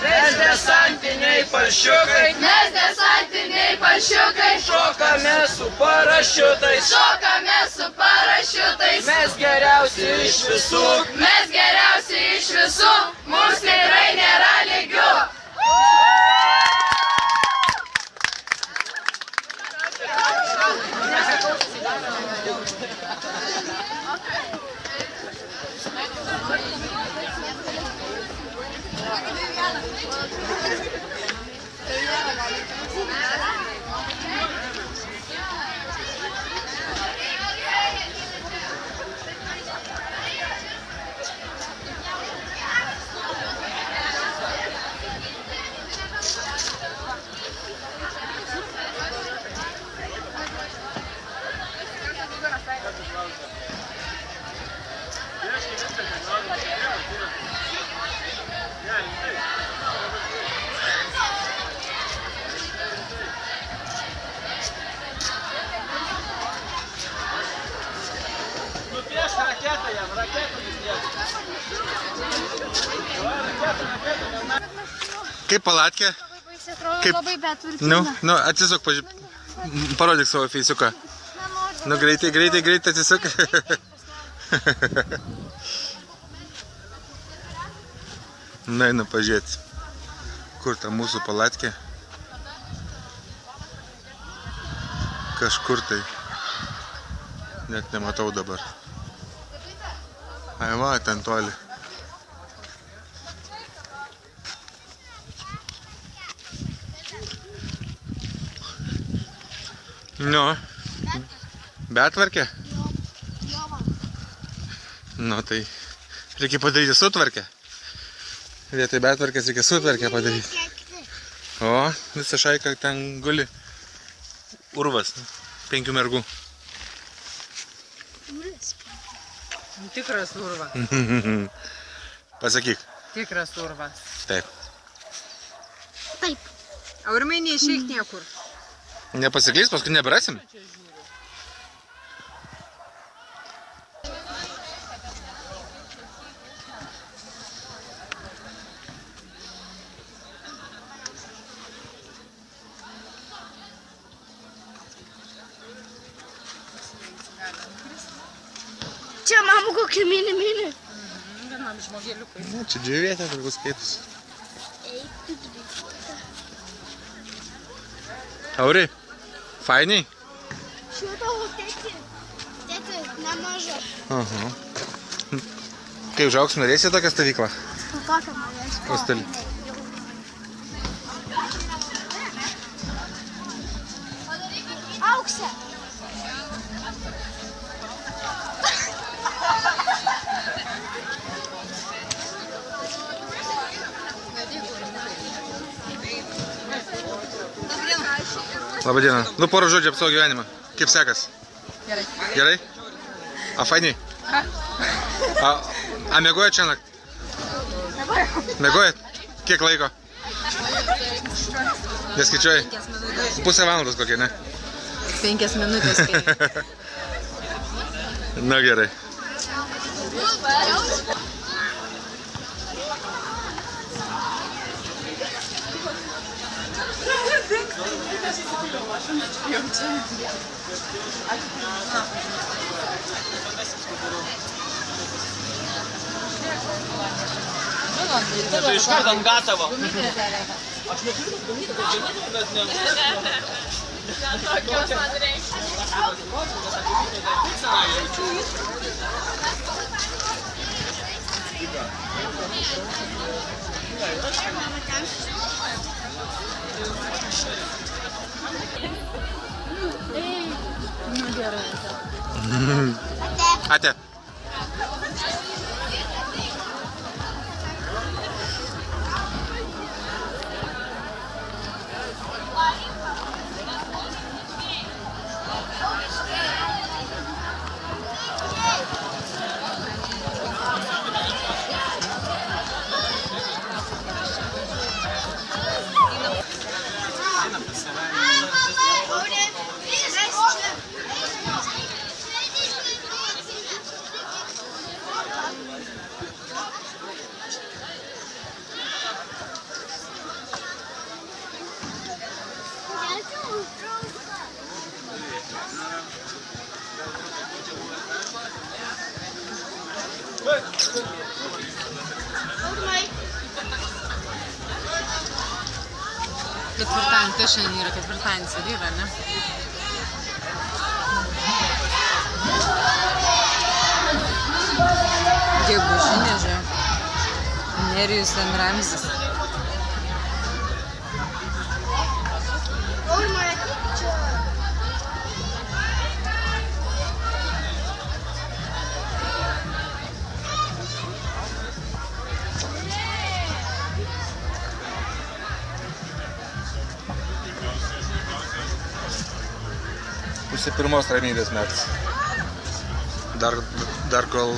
Mes desantiniai paršiukai, šokame su parašiutais, mes geriausi iš visų, mums tikrai nėra lygių. Kaip palatkė? Labai betvarkinga. Nu, atsisuk, parodyk savo feisiuką. Nu, greitai atsisuk. Na, einu pažiūrėti, kur ta mūsų palatkė. Kažkur tai. Net nematau dabar. Ai va, ten toli. Nu, betvarkė? Nu, tai reikia padaryti sutvarkę. Vietoj betvarkės reikia sutvarkę padaryti. O, visa šaika ten guli. Urvas, 5 mergų. Tikras urvas. Pasakyk. Tikras urvas. Taip. Aurimai, neišeik niekur. Nepasiklys, paskui neberasim. Čia mamų kokie mini. Vienam žmogėliukai. Ne, čia džiūvietė, turbūt skaitus. Auri, fainiai? Šitau, tėti, nemaža. Aha. Kai užaugs, norėsi tokią stovyklą? Kokią norėsi? Hostelį. Auksė. Labadiena. Nu, porą žodžių apie savo gyvenimą. Kaip sekas? Gerai. Gerai? A fainiai? A mėgojat čia nakt? Mėgojat? Kiek laiko? Neskaičiuoji? Pusę valandos kokie, ne? 5 minutės. Na gerai. Tai iš karto ant gatavo. Aš neturiu padaryti, kad žinoti, bet ne... Tokios man reikia. Ate. Aurimai. Ketvirtadienį, tai šiandien yra ketvirtadienis ir yra, ne? Gegužinė, žiūrėjau. Nerijus ten Ramzis. Aurimai, ateik čia. Pusė pirmos ramybės metas. Dar kol...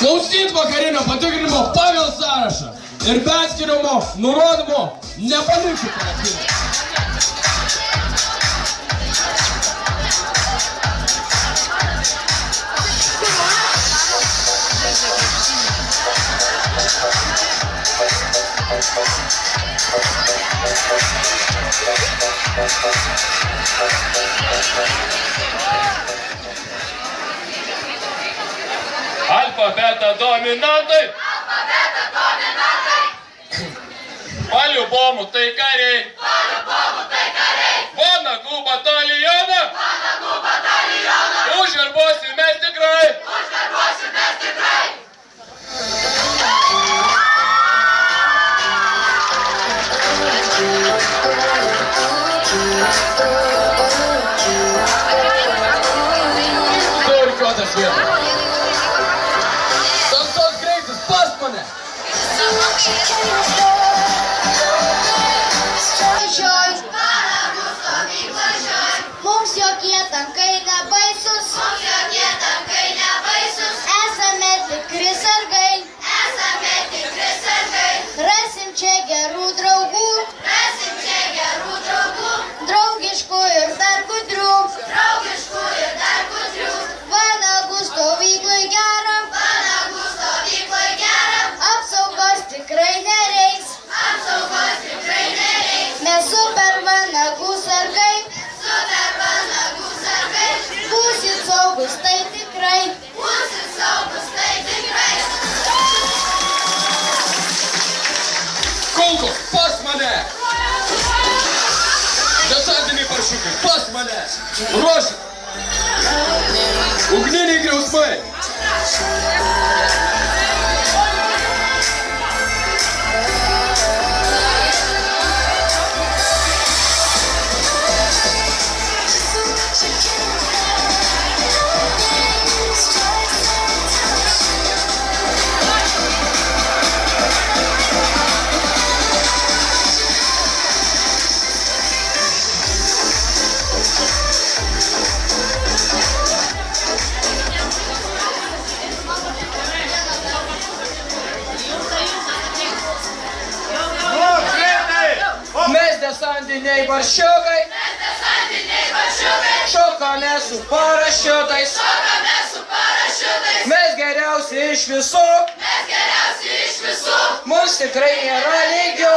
Klausyt vakarinio patikrinimo pagal sąrašą ir be atskirimo nurodymo nepalikti karantiną. Alfa, beta, dominantai. По-любому tai kariai. Vanagų batalioną. Užverbuosim mes tikrai. Turkiotas vietas. Tamsos greitis pas mane. Mums jokie tankai nebaisus. Esame tikri sargai. Rasim čia gerų draugų. Draugiškų ir dar gudrių. Vanagų stovyklai gera. Apsaugos tikrai nereiks. Mes super vanagų sargai. Būsit saugus tai tikrai. Kulkos pas mane. Desantiniai paršiukai pas mane. Ruošit. Ugniniai griausmai. desantiniai baršiukai. Šokame su parašiutais. Mes geriausi iš visų. Mums tikrai nėra lygio.